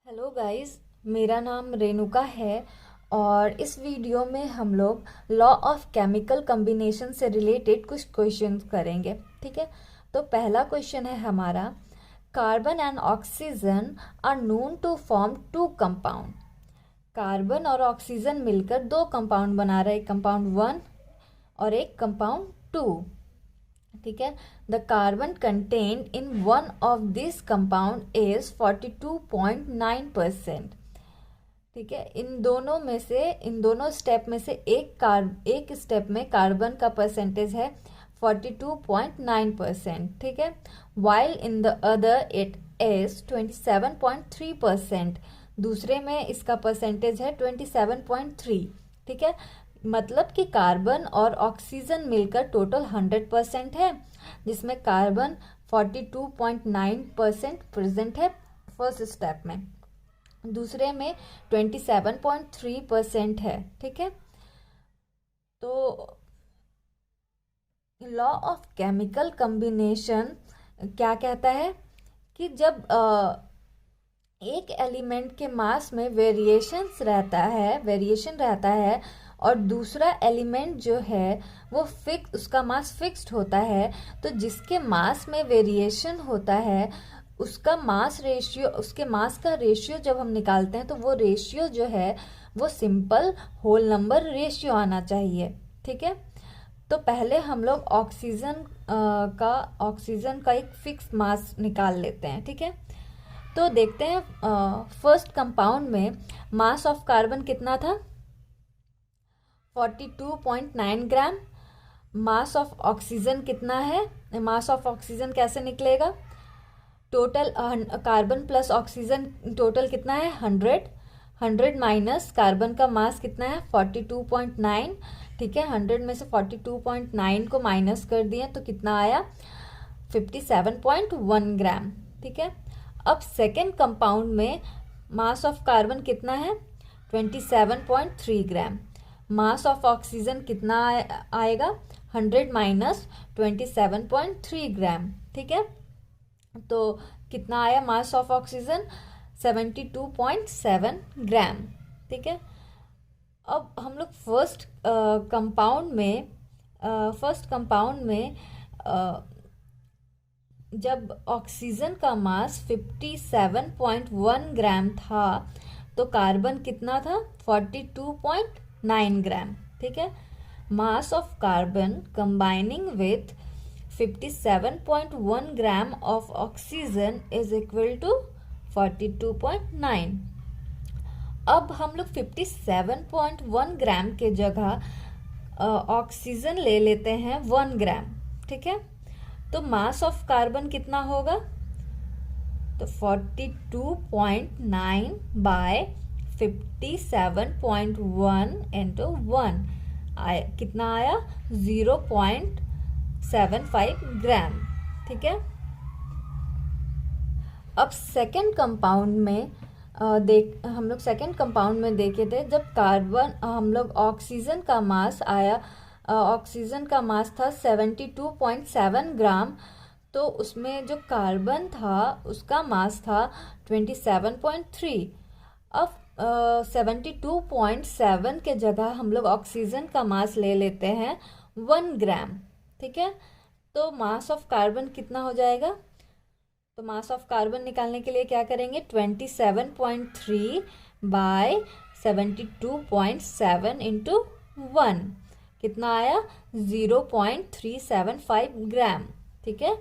Hello guys, मेरा नाम रेणुका है और इस वीडियो में हम लोग लॉ ऑफ केमिकल कॉम्बिनेशन से रिलेटेड कुछ क्वेश्चंस करेंगे। ठीक है, तो पहला क्वेश्चन है हमारा, carbon and oxygen are known to form two compound. Carbon और ऑक्सीजन मिलकर दो कंपाउंड बना रहे, एक कंपाउंड 1 और एक कंपाउंड 2। ठीक है, the carbon contained in one of this compound is 42.9%। ठीक है, इन दोनों स्टेप में से एक स्टेप में कार्बन का परसेंटेज है 42.9%। ठीक है, while in the other it is 27.3%। दूसरे में इसका परसेंटेज है 27.3। ठीक है, मतलब कि कार्बन और ऑक्सीजन मिलकर टोटल 100% है, जिसमें कार्बन 42.9% प्रेजेंट है फर्स्ट स्टेप में, दूसरे में 27.3% है। ठीक है, तो लॉ ऑफ केमिकल कॉम्बिनेशन क्या कहता है कि जब एक एलिमेंट के मास में वेरिएशन रहता है और दूसरा एलिमेंट जो है वो उसका मास फिक्स्ड होता है, तो जिसके मास में वेरिएशन होता है उसके मास का रेशियो जब हम निकालते हैं तो वो रेशियो जो है वो सिंपल होल नंबर रेशियो आना चाहिए। ठीक है, तो पहले हम लोग ऑक्सीजन का एक फिक्स मास निकाल लेते हैं। ठीक है, तो देखते हैं फर्स्ट कंपाउंड में मास ऑफ कार्बन कितना था, 42.9 ग्राम। मास ऑफ ऑक्सीजन कितना है, मास ऑफ ऑक्सीजन कैसे निकलेगा, total carbon plus oxygen total कितना है 100 माइनस कार्बन का मास कितना है 42.9। ठीक है, 100 में से 42.9 को माइनस कर दिए तो कितना आया 57.1 ग्राम। ठीक है, अब सेकेंड कंपाउंड में मास ऑफ कार्बन कितना है 27.3 ग्राम। मास ऑफ ऑक्सीजन कितना आएगा 100 माइनस 27.3 ग्राम। ठीक है, तो कितना आया मास ऑफ ऑक्सीजन 72.7 ग्राम। ठीक है, अब हम लोग फर्स्ट कंपाउंड में जब ऑक्सीजन का मास 57.1 ग्राम था तो कार्बन कितना था 42.9 ग्राम। ठीक है, mass of carbon combining with 57.1 gram of oxygen is equal to 42.9। अब हम लोग 57.1 ग्राम के जगह ऑक्सीजन ले लेते हैं 1 ग्राम। ठीक है, तो मास ऑफ कार्बन कितना होगा, तो 42.9 बाय 57.1 इंटू 1 कितना आया 0.75 ग्राम। ठीक है, अब सेकेंड कंपाउंड में हम लोग सेकेंड कंपाउंड में देखे थे, जब हम लोग ऑक्सीजन का मास था 72.7 ग्राम, तो उसमें जो कार्बन था उसका मास था 27.3। अब 72.7 के जगह हम लोग ऑक्सीजन का मास ले लेते हैं 1 ग्राम। ठीक है, तो मास ऑफ कार्बन कितना हो जाएगा, तो मास ऑफ कार्बन निकालने के लिए क्या करेंगे 27.3 बाय 72.7 इंटू 1 कितना आया 0.375 ग्राम। ठीक है,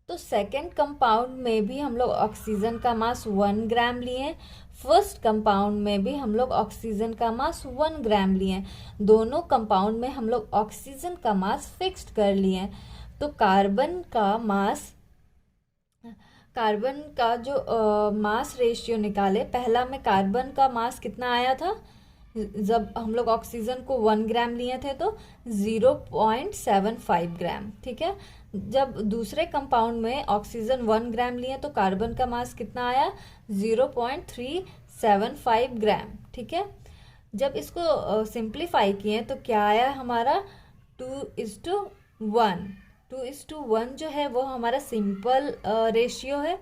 तो सेकेंड कंपाउंड में भी हम लोग ऑक्सीजन का मास 1 ग्राम लिए, फर्स्ट कंपाउंड में भी हम लोग ऑक्सीजन का मास 1 ग्राम लिए। दोनों कंपाउंड में हम लोग ऑक्सीजन का मास फिक्स्ड कर लिए, तो कार्बन का जो मास रेशियो निकाले, पहला में कार्बन का मास कितना आया था, जब हम लोग ऑक्सीजन को 1 ग्राम लिए थे तो 0.75 ग्राम। ठीक है, जब दूसरे कंपाउंड में ऑक्सीजन 1 ग्राम लिए तो कार्बन का मास कितना आया 0.375 ग्राम। ठीक है, जब इसको सिंप्लीफाई किए तो क्या आया हमारा 2:1। 2:1 जो है वो हमारा सिंपल रेशियो है,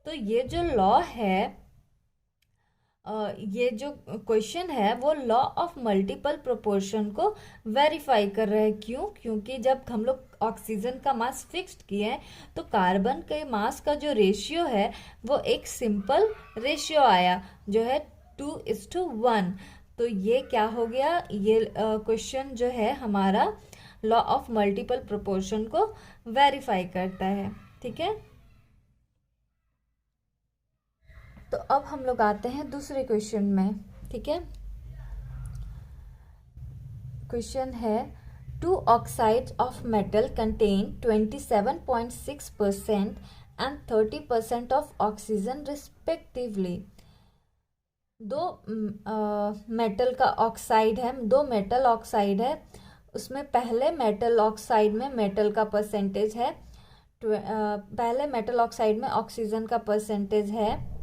तो ये जो लॉ है, ये जो क्वेश्चन है वो लॉ ऑफ मल्टीपल प्रोपोर्शन को वेरीफाई कर रहे हैं। क्यों? क्योंकि जब हम लोग ऑक्सीजन का मास फिक्स्ड किए हैं तो कार्बन के मास का जो रेशियो है वो एक सिंपल रेशियो आया जो है 2:1। तो ये क्या हो गया, ये क्वेश्चन जो है हमारा लॉ ऑफ मल्टीपल प्रोपोर्शन को वेरीफाई करता है। ठीक है, तो अब हम लोग आते हैं दूसरे क्वेश्चन में। ठीक है, क्वेश्चन है two oxides of metal contain 27.6% and 30% of oxygen respectively. दो मेटल का ऑक्साइड है, दो मेटल ऑक्साइड है, उसमें पहले मेटल ऑक्साइड में मेटल का परसेंटेज है पहले मेटल ऑक्साइड में ऑक्सीजन का परसेंटेज है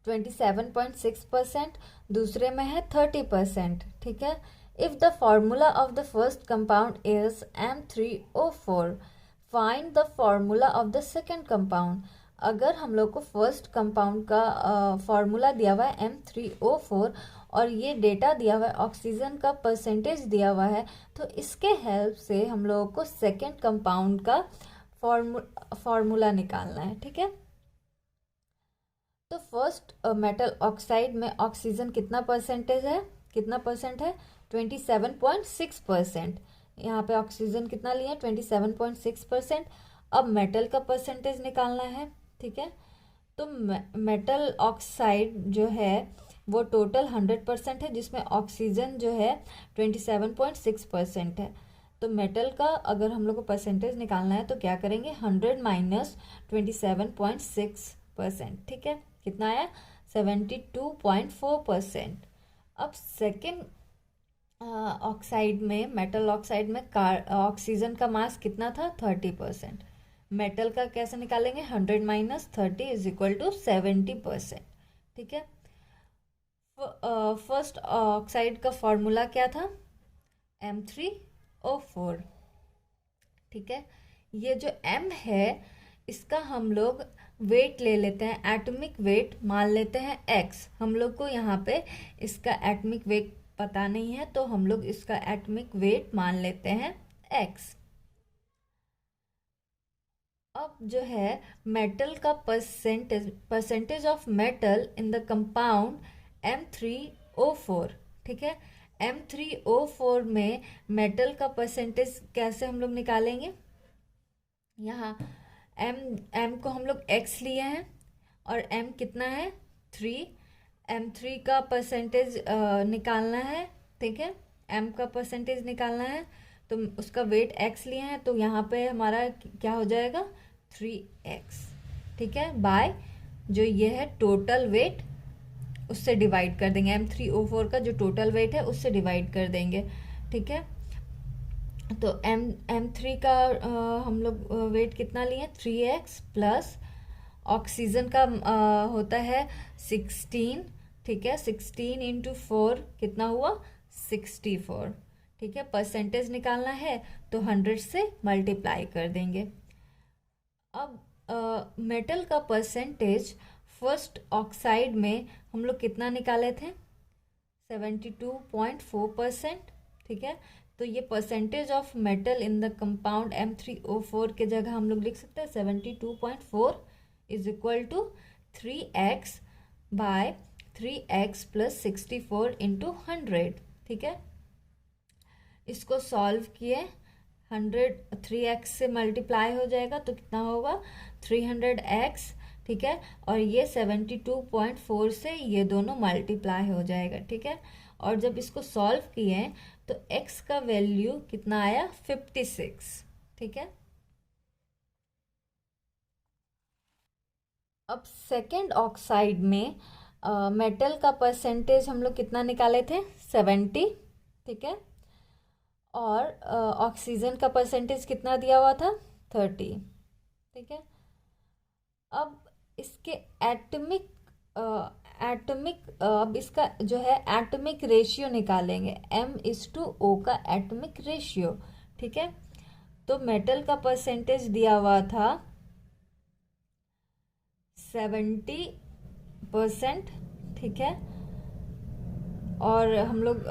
27.6%, दूसरे में है 30%। ठीक है, if the formula of the first compound is M3O4, find the formula of the second compound. अगर हम लोग को फर्स्ट कंपाउंड का फॉर्मूला दिया हुआ है M3O4 और ये डेटा दिया हुआ है, ऑक्सीजन का परसेंटेज दिया हुआ है, तो इसके हेल्प से हम लोगों को सेकेंड कंपाउंड का फॉर्मूला निकालना है। ठीक है, तो फर्स्ट मेटल ऑक्साइड में ऑक्सीजन कितना परसेंट है 27.6%। यहाँ पे ऑक्सीजन कितना लिया 27.6%। अब मेटल का परसेंटेज निकालना है। ठीक है, तो मेटल ऑक्साइड जो है वो टोटल 100% है, जिसमें ऑक्सीजन जो है 27.6% है। तो मेटल का अगर हम लोग को परसेंटेज निकालना है तो क्या करेंगे, 100 माइनस 27.6%। ठीक है, कितना आया 72.4%। अब सेकेंड ऑक्साइड में, मेटल ऑक्साइड में ऑक्सीजन का मास कितना था 30%। मेटल का कैसे निकालेंगे, 100 माइनस 30 इज इक्वल टू 70%। ठीक है, फर्स्ट ऑक्साइड का फॉर्मूला क्या था M3O4। ठीक है, ये जो M है इसका हम लोग वेट ले लेते हैं, एटॉमिक वेट मान लेते हैं x। हम लोग को यहाँ पे इसका एटॉमिक वेट पता नहीं है तो हम लोग इसका एटॉमिक वेट मान लेते हैं x। अब जो है मेटल का percentage of metal in the compound M3O4। ठीक है, M3O4 में मेटल का परसेंटेज कैसे हम लोग निकालेंगे, यहाँ M को हम लोग x लिए हैं और M कितना है 3, M3 का परसेंटेज निकालना है। ठीक है, M का परसेंटेज निकालना है तो उसका वेट x लिए हैं, तो यहाँ पे हमारा क्या हो जाएगा 3x। ठीक है, बाय जो ये है टोटल वेट उससे डिवाइड कर देंगे, M3O4 का जो टोटल वेट है उससे डिवाइड कर देंगे। ठीक है, तो M3 का हम लोग वेट कितना लिए 3x प्लस ऑक्सीजन का होता है 16। ठीक है, 16 इंटू 4 कितना हुआ 64। ठीक है, परसेंटेज निकालना है तो 100 से मल्टीप्लाई कर देंगे। अब मेटल का परसेंटेज फर्स्ट ऑक्साइड में हम लोग कितना निकाले थे 72.4%। ठीक है, तो ये percentage of metal in the compound M3O4 के जगह हम लोग लिख सकते हैं 72.4 is equal to 3x by 3x plus 64 into 100। ठीक है, इसको सॉल्व किए 100 3x से मल्टीप्लाई हो जाएगा तो कितना होगा 300x। ठीक है, और ये 72.4 से ये दोनों मल्टीप्लाई हो जाएगा। ठीक है, और जब इसको सॉल्व किए तो x का वैल्यू कितना आया 56। ठीक है, अब सेकेंड ऑक्साइड में मेटल का परसेंटेज हम लोग कितना निकाले थे 70। ठीक है, और ऑक्सीजन का परसेंटेज कितना दिया हुआ था 30। ठीक है, अब इसके अब इसका जो है एटॉमिक रेशियो निकालेंगे, M/O का एटॉमिक रेशियो। ठीक है, तो मेटल का परसेंटेज दिया हुआ था 70%, ठीक है, और हम लोग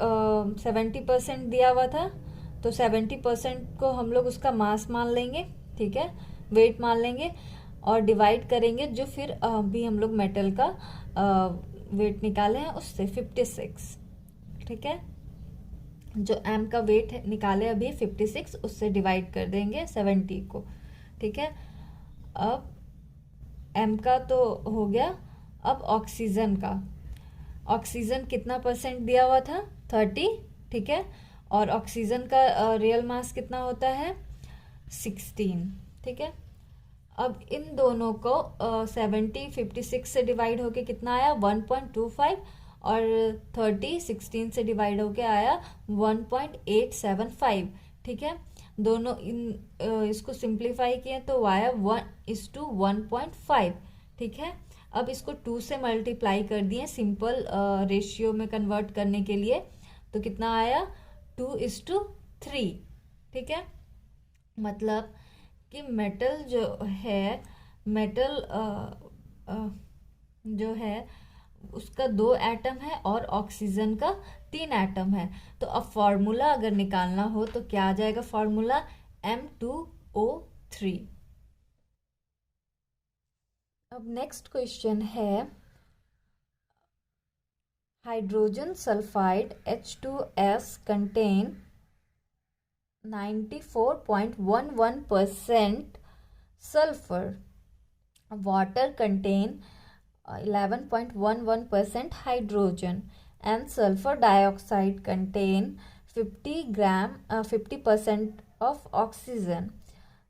70% दिया हुआ था, तो 70% को हम लोग उसका मास मान लेंगे, ठीक है, वेट मान लेंगे, और डिवाइड करेंगे जो फिर अभी हम लोग मेटल का वेट निकाले हैं उससे 56, ठीक है, जो एम का वेट निकाले अभी 56, उससे डिवाइड कर देंगे 70 को, ठीक है। अब एम का तो हो गया, अब ऑक्सीजन का, ऑक्सीजन कितना परसेंट दिया हुआ था, 30, ठीक है, और ऑक्सीजन का रियल मास कितना होता है, 16, ठीक है। अब इन दोनों को 70 56 से डिवाइड होके कितना आया, 1.25, और 30 16 से डिवाइड होके आया 1.875, ठीक है। दोनों इसको सिंप्लीफाई किए तो आया 1:1.5, ठीक है। अब इसको 2 से मल्टीप्लाई कर दिए सिंपल रेशियो में कन्वर्ट करने के लिए, तो कितना आया, 2:3, ठीक है। मतलब कि मेटल जो है उसका 2 एटम है और ऑक्सीजन का 3 एटम है। तो अब फॉर्मूला अगर निकालना हो तो क्या आ जाएगा, फॉर्मूला M2O3। अब नेक्स्ट क्वेश्चन है, hydrogen sulphide H2S contain 94.11% sulfur, water contain 11.11% hydrogen, and sulfur dioxide contain 50% of oxygen,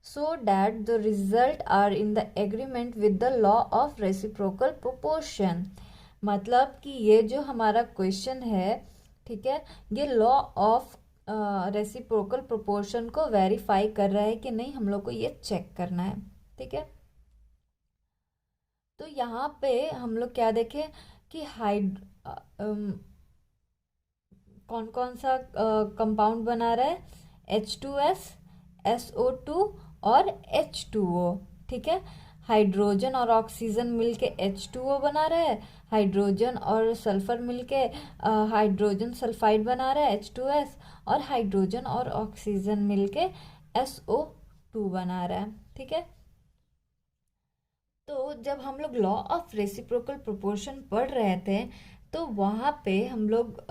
so that the result are in the agreement with the law of reciprocal proportion। मतलब कि ये जो हमारा question है, ठीक है, ये लॉ ऑफ रेसिप्रोकल प्रोपोर्शन को वेरीफाई कर रहा है कि नहीं, हम लोग को ये चेक करना है, ठीक है। तो यहाँ पे हम लोग क्या देखें कि कौन कौन सा कंपाउंड बना रहा है, H2S, SO2 और H2O, ठीक है। हाइड्रोजन और ऑक्सीजन मिलके H2O बना रहा है, हाइड्रोजन और सल्फर मिलके हाइड्रोजन सल्फाइड बना रहा है H2S, और हाइड्रोजन और ऑक्सीजन मिलके SO2 बना रहा है, ठीक है। तो जब हम लोग लॉ ऑफ रेसिप्रोकल प्रोपोर्शन पढ़ रहे थे तो वहाँ पे हम लोग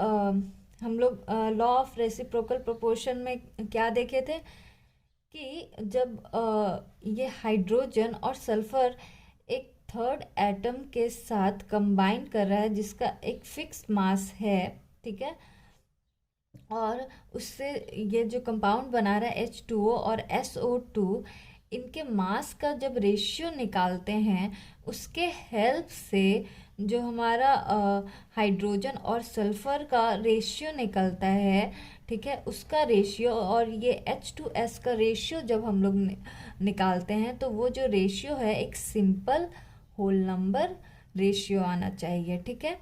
लॉ ऑफ रेसिप्रोकल प्रोपोर्शन में क्या देखे थे कि जब ये हाइड्रोजन और सल्फर एक थर्ड एटम के साथ कंबाइन कर रहा है जिसका एक फिक्स्ड मास है, ठीक है, और उससे ये जो कंपाउंड बना रहा है H2O और SO2, इनके मास का जब रेशियो निकालते हैं उसके हेल्प से जो हमारा हाइड्रोजन और सल्फर का रेशियो निकलता है, ठीक है, उसका रेशियो और ये H2S का रेशियो जब हम लोग निकालते हैं तो वो जो रेशियो है एक सिंपल होल नंबर रेशियो आना चाहिए, ठीक है,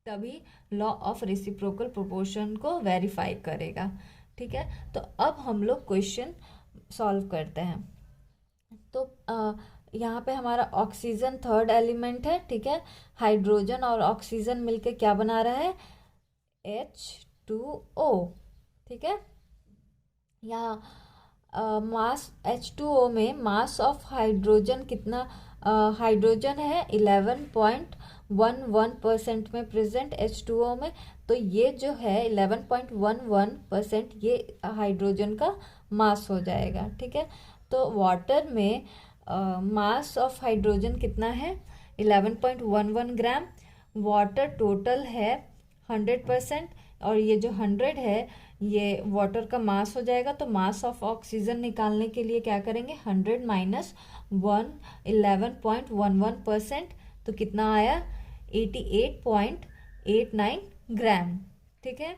तभी लॉ ऑफ रेसिप्रोकल प्रोपोर्शन को वेरीफाई करेगा, ठीक है। तो अब हम लोग क्वेश्चन सॉल्व करते हैं। तो यहाँ पे हमारा ऑक्सीजन थर्ड एलिमेंट है, ठीक है, हाइड्रोजन और ऑक्सीजन मिलके क्या बना रहा है, H2O, ठीक है। यहाँ मास H2O में मास ऑफ हाइड्रोजन कितना, हाइड्रोजन है 11.11% में प्रेजेंट H2O में, तो ये जो है 11.11% ये हाइड्रोजन का मास हो जाएगा, ठीक है। तो वाटर में मास ऑफ हाइड्रोजन कितना है, 11.11 ग्राम, वाटर टोटल है 100%, और ये जो 100 है ये वाटर का मास हो जाएगा। तो मास ऑफ ऑक्सीजन निकालने के लिए क्या करेंगे, 100 माइनस 1 11.11%, तो कितना आया 88.89 ग्राम, ठीक है।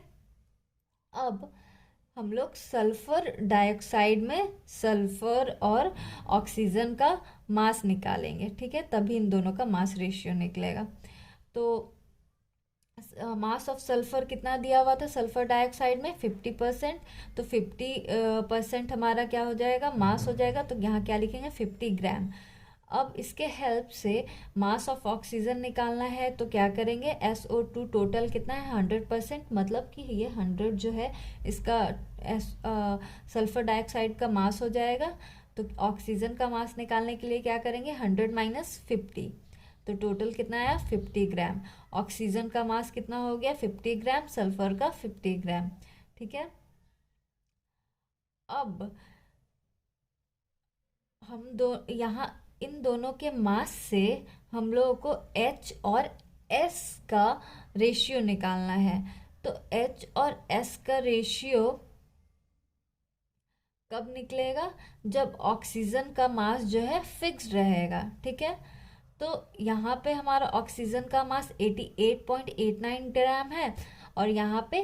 अब हम लोग सल्फर डाइऑक्साइड में सल्फर और ऑक्सीजन का मास निकालेंगे, ठीक है, तभी इन दोनों का मास रेशियो निकलेगा। तो मास ऑफ सल्फर कितना दिया हुआ था सल्फर डाइऑक्साइड में, 50%, तो 50% हमारा क्या हो जाएगा, मास हो जाएगा, तो यहाँ क्या लिखेंगे 50 ग्राम। अब इसके हेल्प से मास ऑफ ऑक्सीजन निकालना है, तो क्या करेंगे, SO2 टोटल कितना है 100%, मतलब कि ये 100 जो है इसका सल्फर डाइऑक्साइड का मास हो जाएगा। तो ऑक्सीजन का मास निकालने के लिए क्या करेंगे, 100 माइनस 50, तो टोटल कितना आया 50 ग्राम। ऑक्सीजन का मास कितना हो गया 50 ग्राम, सल्फर का 50 ग्राम। ठीक है, अब हम दो यहाँ इन दोनों के मास से हम लोगों को H और S का रेशियो निकालना है। तो H और S का रेशियो कब निकलेगा, जब ऑक्सीजन का मास जो है फिक्स्ड रहेगा। ठीक है, तो यहाँ पे हमारा ऑक्सीजन का मास 88.89 ग्राम है और यहाँ पे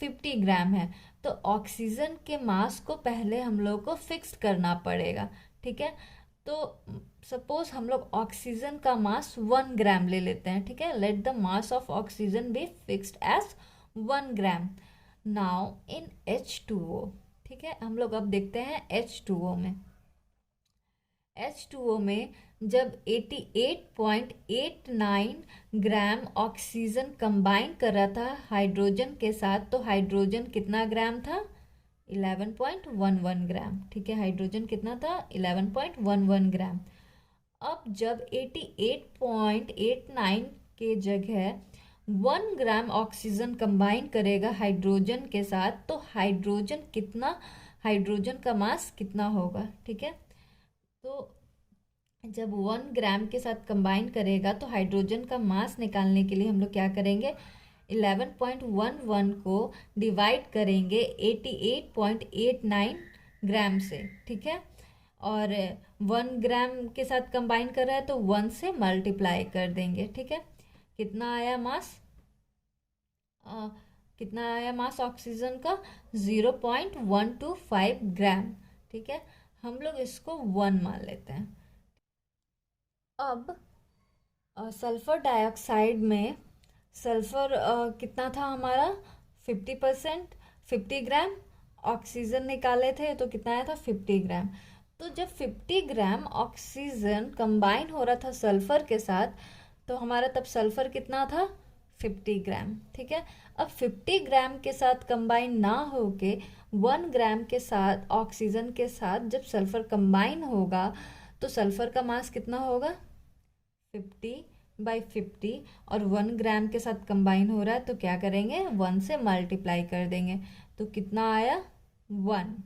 50 ग्राम है। तो ऑक्सीजन के मास को पहले हम लोग को फिक्स करना पड़ेगा। ठीक है, तो सपोज हम लोग ऑक्सीजन का मास 1 ग्राम ले लेते हैं। ठीक है, let the mass of oxygen be fixed as 1 gram now in H2O। ठीक है, हम लोग अब देखते हैं H2O में। H2O में जब 88.89 ग्राम ऑक्सीजन कंबाइन कर रहा था हाइड्रोजन के साथ, तो हाइड्रोजन कितना ग्राम था 11.11 ग्राम। ठीक है, हाइड्रोजन कितना था 11.11 ग्राम। अब जब 88.89 के जगह 1 ग्राम ऑक्सीजन कंबाइन करेगा हाइड्रोजन के साथ, तो हाइड्रोजन का मास कितना होगा। ठीक है, तो जब 1 ग्राम के साथ कंबाइन करेगा तो हाइड्रोजन का मास निकालने के लिए हम लोग क्या करेंगे, 11.11 को डिवाइड करेंगे 88.89 ग्राम से। ठीक है, और 1 ग्राम के साथ कंबाइन कर रहा है तो 1 से मल्टीप्लाई कर देंगे। ठीक है, कितना आया मास, ऑक्सीजन का 0.125 ग्राम। ठीक है, हम लोग इसको 1 मान लेते हैं। अब सल्फर डाइऑक्साइड में सल्फर कितना था हमारा 50%, 50 ग्राम। ऑक्सीजन निकाले थे तो कितना आया था 50 ग्राम। तो जब 50 ग्राम ऑक्सीजन कंबाइन हो रहा था सल्फर के साथ, तो हमारा तब सल्फर कितना था 50 ग्राम। ठीक है, अब 50 ग्राम के साथ कंबाइन ना होके 1 ग्राम के साथ ऑक्सीजन के साथ जब सल्फर कंबाइन होगा तो सल्फर का मास कितना होगा 50/50, और 1 ग्राम के साथ कंबाइन हो रहा है तो क्या करेंगे 1 से मल्टीप्लाई कर देंगे, तो कितना आया 1।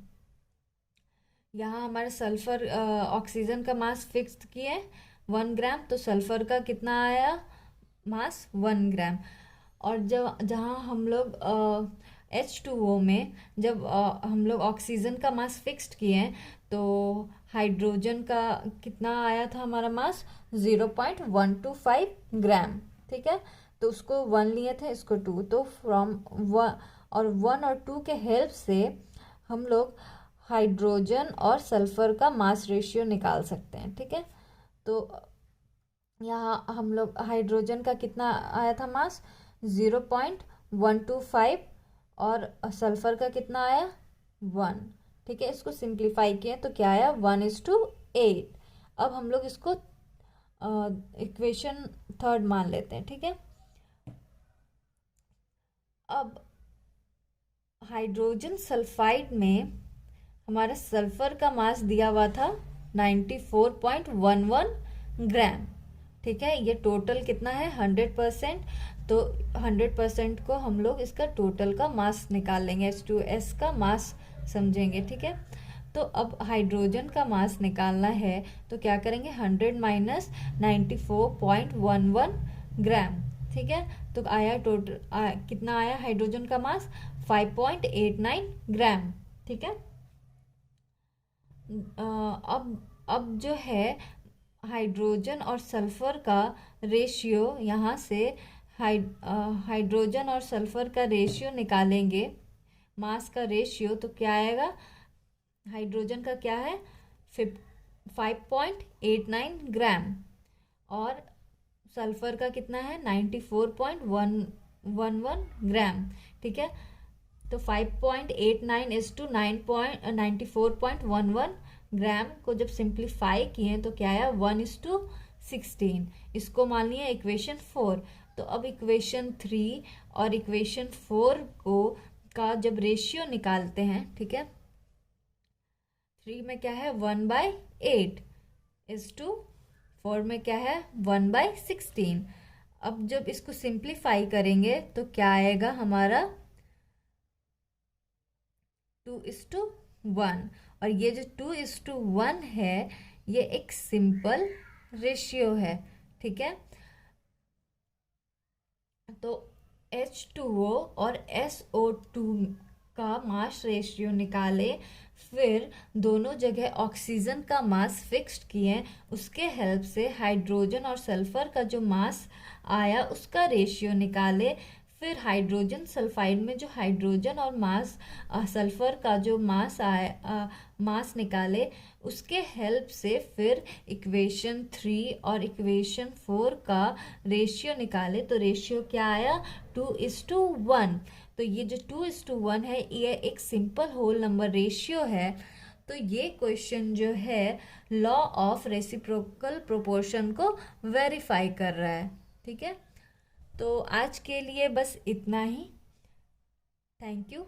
यहाँ हमारे सल्फर ऑक्सीजन का मास फिक्स्ड किए 1 ग्राम, तो सल्फर का कितना आया मास 1 ग्राम। और जब जहाँ हम लोग H2O में जब हम लोग ऑक्सीजन का मास फिक्स्ड किए हैं तो हाइड्रोजन का कितना आया था हमारा मास 0.125 ग्राम। ठीक है, तो उसको 1 लिए थे, इसको 2, तो फ्रॉम 1 और 2 के हेल्प से हम लोग हाइड्रोजन और सल्फर का मास रेशियो निकाल सकते हैं। ठीक है, तो यहाँ हम लोग हाइड्रोजन का कितना आया था मास 0.125 और सल्फर का कितना आया 1। ठीक है, इसको सिंप्लीफाई किए तो क्या आया 1:8। अब हम लोग इसको इक्वेशन 3 मान लेते हैं। ठीक है, अब हाइड्रोजन सल्फाइड में हमारा सल्फर का मास दिया हुआ था 94.11 ग्राम। ठीक है, ये टोटल कितना है 100%, तो 100% को हम लोग इसका टोटल का मास निकाल लेंगे, H2S का मास समझेंगे। ठीक है, तो अब हाइड्रोजन का मास निकालना है तो क्या करेंगे 100 माइनस 94.11 ग्राम। ठीक है, तो आया टोटल कितना आया हाइड्रोजन का मास 5.89 ग्राम। ठीक है, अब जो है हाइड्रोजन और सल्फर का रेशियो, यहाँ से हाइड्रोजन और सल्फर का रेशियो निकालेंगे, मास का रेशियो, तो क्या आएगा हाइड्रोजन का क्या है 5.89 ग्राम और सल्फर का कितना है 94.11 ग्राम। ठीक है, तो 5.89 is to 94.11 ग्राम को जब सिंप्लीफाई किए तो क्या आया 1:16। इसको मान लिया इक्वेशन 4। तो अब इक्वेशन 3 और इक्वेशन 4 को का जब रेशियो निकालते हैं, ठीक है, 3 में क्या है 1/8 इज टू 4 में क्या है 1/16। अब जब इसको सिंप्लीफाई करेंगे तो क्या आएगा हमारा 2:1। और ये जो 2:1 है ये एक सिंपल रेशियो है, ठीक है। तो H2O और SO2 का मास रेशियो निकाले, फिर दोनों जगह ऑक्सीजन का मास फिक्स्ड किए, उसके हेल्प से हाइड्रोजन और सल्फर का जो मास आया उसका रेशियो निकाले, फिर हाइड्रोजन सल्फाइड में जो हाइड्रोजन और मास सल्फर का जो मास आया मास निकाले, उसके हेल्प से फिर इक्वेशन 3 और इक्वेशन 4 का रेशियो निकाले। तो रेशियो क्या आया 2:1। तो ये जो 2:1 है ये एक सिंपल होल नंबर रेशियो है। तो ये क्वेश्चन जो है लॉ ऑफ रेसिप्रोकल प्रोपोर्शन को वेरीफाई कर रहा है, ठीक है। तो आज के लिए बस इतना ही। Thank you.